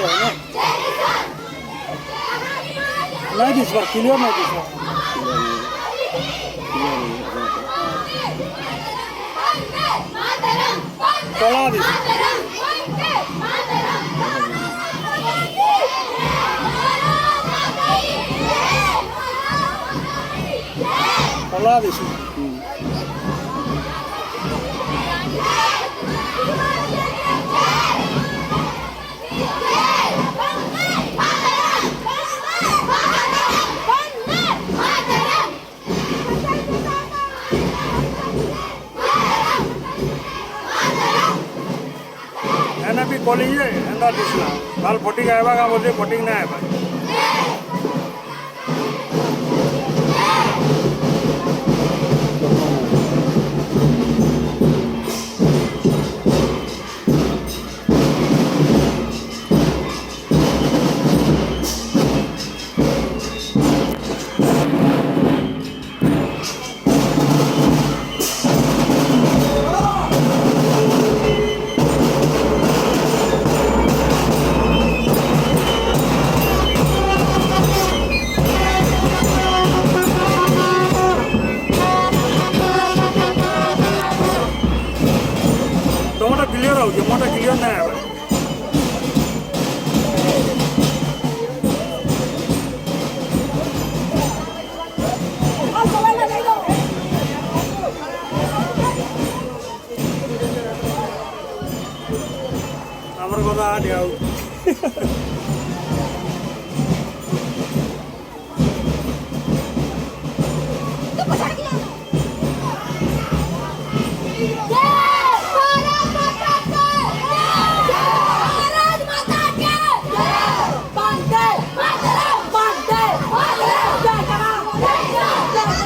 হয় না নাই দিছবার ক্লিয়ার নাই দিছবার তলা দিছ তলা দিছ एना भी कॉलेज है एंदा दिसला बाल फोटिंग आएगा का बोलते फोटिंग ना आएगा टमाटर क्लियर हो गया मोटा क्लियर ना आएगा हमारे को तो आ गया